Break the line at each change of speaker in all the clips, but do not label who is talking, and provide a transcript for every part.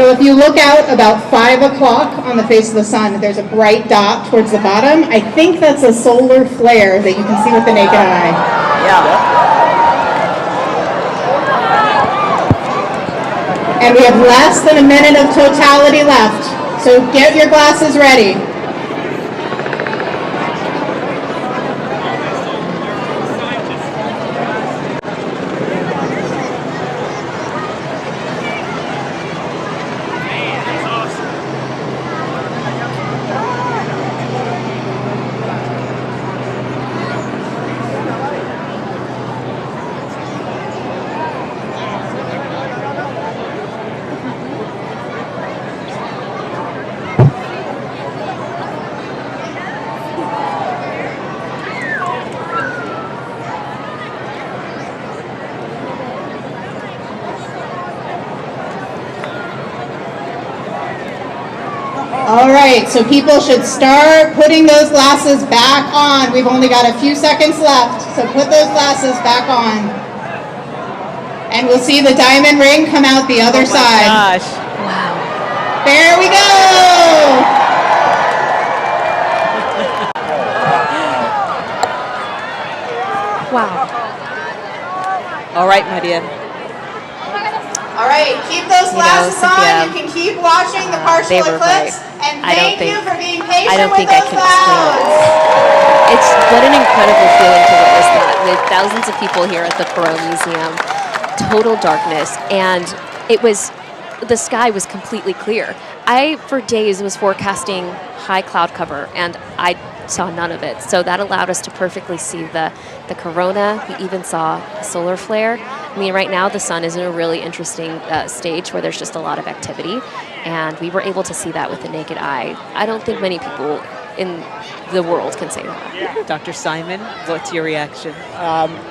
So if you look out about 5 o'clock on the face of the sun, there's a bright dot towards the bottom. I think that's a solar flare that you can see with the naked eye.
Yeah.
And we have less than a minute of totality left. So get your glasses ready. All right, so people should start putting those glasses back on. We've only got a few seconds left, so put those glasses back on. And we'll see the diamond ring come out the other side.
Oh my gosh. Wow.
There we go.
Wow. All right, Maria.
All right, keep those glasses on. You can keep watching the partial eclipse.
Right.
And thank you for being patient
I don't
with
think I
those
can explain
clouds.
it. It's what an incredible feeling to witness that with thousands of people here at the Perot Museum. Total darkness, and the sky was completely clear. I, for days, was forecasting high cloud cover, and I saw none of it. So that allowed us to perfectly see the corona. We even saw a solar flare. I mean, right now the sun is in a really interesting stage where there's just a lot of activity, and we were able to see that with the naked eye. I don't think many people in the world can say that.
Dr. Simon, what's your reaction?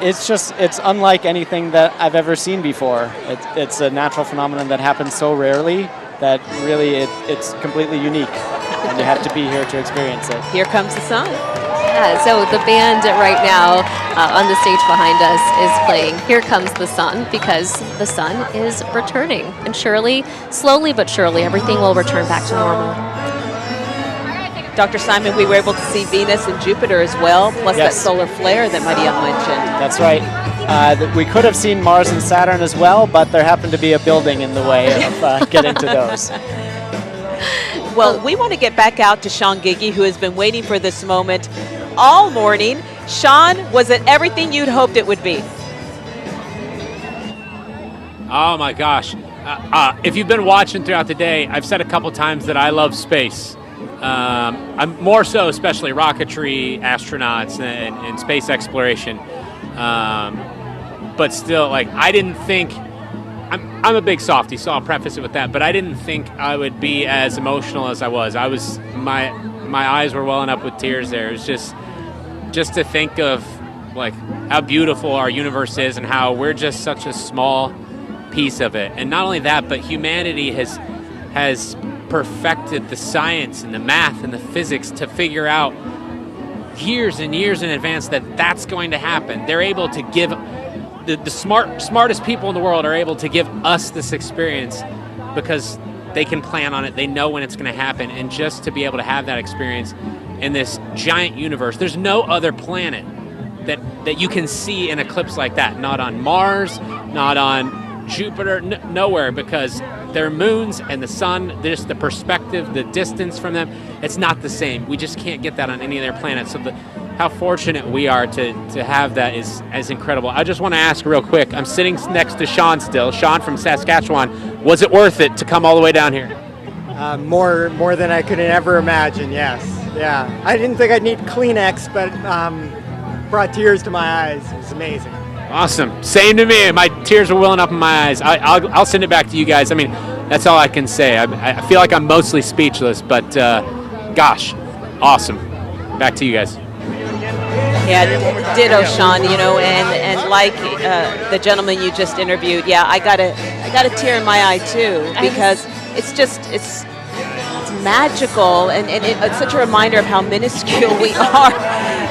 It's unlike anything that I've ever seen before. It's a natural phenomenon that happens so rarely that really it's completely unique, and you have to be here to experience it.
Here comes the sun.
Yeah, so the band right now on the stage behind us is playing Here Comes the Sun, because the sun is returning. And surely, slowly but surely, everything will return back to normal.
Dr. Simon, we were able to see Venus and Jupiter as well, plus
Yes.
that solar flare that Maria mentioned.
That's right. We could have seen Mars and Saturn as well, but there happened to be a building in the way of getting to those.
Well, we want to get back out to Sean Giggy, who has been waiting for this moment all morning. Sean, was it everything you'd hoped it would be?
Oh my gosh. If you've been watching throughout the day, I've said a couple times that I love space. I'm more so especially rocketry, astronauts, and space exploration. But still, like, I didn't think, I'm a big softie, so I'll preface it with that, but I didn't think I would be as emotional as I was. My eyes were welling up with tears there. It was just to think of, like, how beautiful our universe is and how we're just such a small piece of it. And not only that, but humanity has perfected the science and the math and the physics to figure out years and years in advance that that's going to happen. They're able to give the smartest people in the world are able to give us this experience because they can plan on it. They know when it's going to happen, and just to be able to have that experience in this giant universe, there's no other planet that you can see an eclipse like that. Not on Mars, not on Jupiter, nowhere, because their moons and the sun, just the perspective, the distance from them, it's not the same. We just can't get that on any other planet. So how fortunate we are to have that is incredible. I just want to ask real quick, I'm sitting next to Sean still. Sean from Saskatchewan, was it worth it to come all the way down here?
More than I could ever imagine, yes. Yeah, I didn't think I'd need Kleenex, but brought tears to my eyes. It was amazing.
Awesome. Same to me. My tears are welling up in my eyes. I'll send it back to you guys. I mean, that's all I can say. I feel like I'm mostly speechless, but gosh, awesome. Back to you guys.
Yeah, ditto, Sean. You know, and like the gentleman you just interviewed, yeah, I got a tear in my eye too, because it's magical, and it's such a reminder of how minuscule we are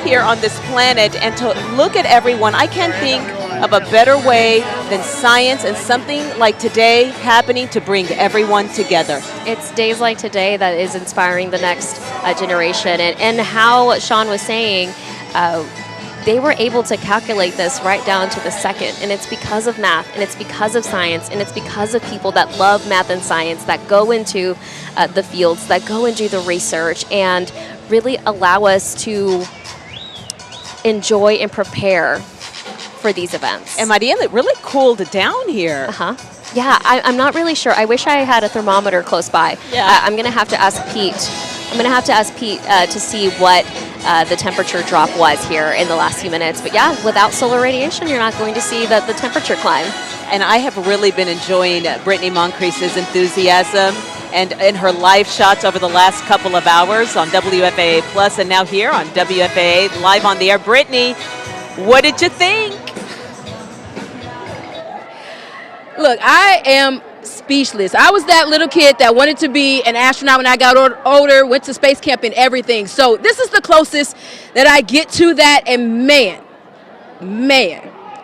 here on this planet, and to look at everyone. I can't think of a better way than science and something like today happening to bring everyone together.
It's days like today that is inspiring the next generation. And how Sean was saying, they were able to calculate this right down to the second. And it's because of math, and it's because of science, and it's because of people that love math and science, that go into the fields, that go and do the research, and really allow us to enjoy and prepare for these events.
And Mariela, it really cooled down here.
Yeah, I'm not really sure. I wish I had a thermometer close by.
Yeah.
I'm going to have to ask Pete. To see what the temperature drop was here in the last few minutes. But yeah, without solar radiation, you're not going to see the temperature climb.
And I have really been enjoying Brittany Moncrief's enthusiasm and her live shots over the last couple of hours on WFAA Plus and now here on WFAA Live on the Air. Brittany, what did you think?
Look, I am speechless. I was that little kid that wanted to be an astronaut when I got older, went to space camp and everything. So this is the closest that I get to that, and man,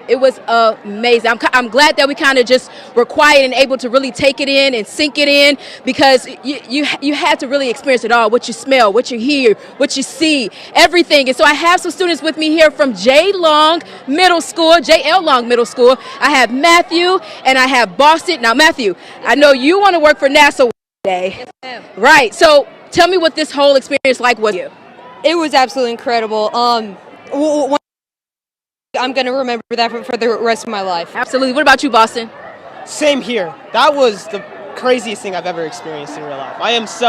it was amazing. I'm glad that we kind of just were quiet and able to really take it in and sink it in, because you had to really experience it all, what you smell, what you hear, what you see, everything. And so I have some students with me here from J.L. Long Middle School. I have Matthew and I have Boston. Now, Matthew, I know you want to work for NASA one day.
Yes, ma'am.
Right. So tell me what this whole experience like was.
It was absolutely incredible. I'm going to remember that for the rest of my life.
Absolutely. What about you, Boston?
Same here. That was the craziest thing I've ever experienced in real life. I am so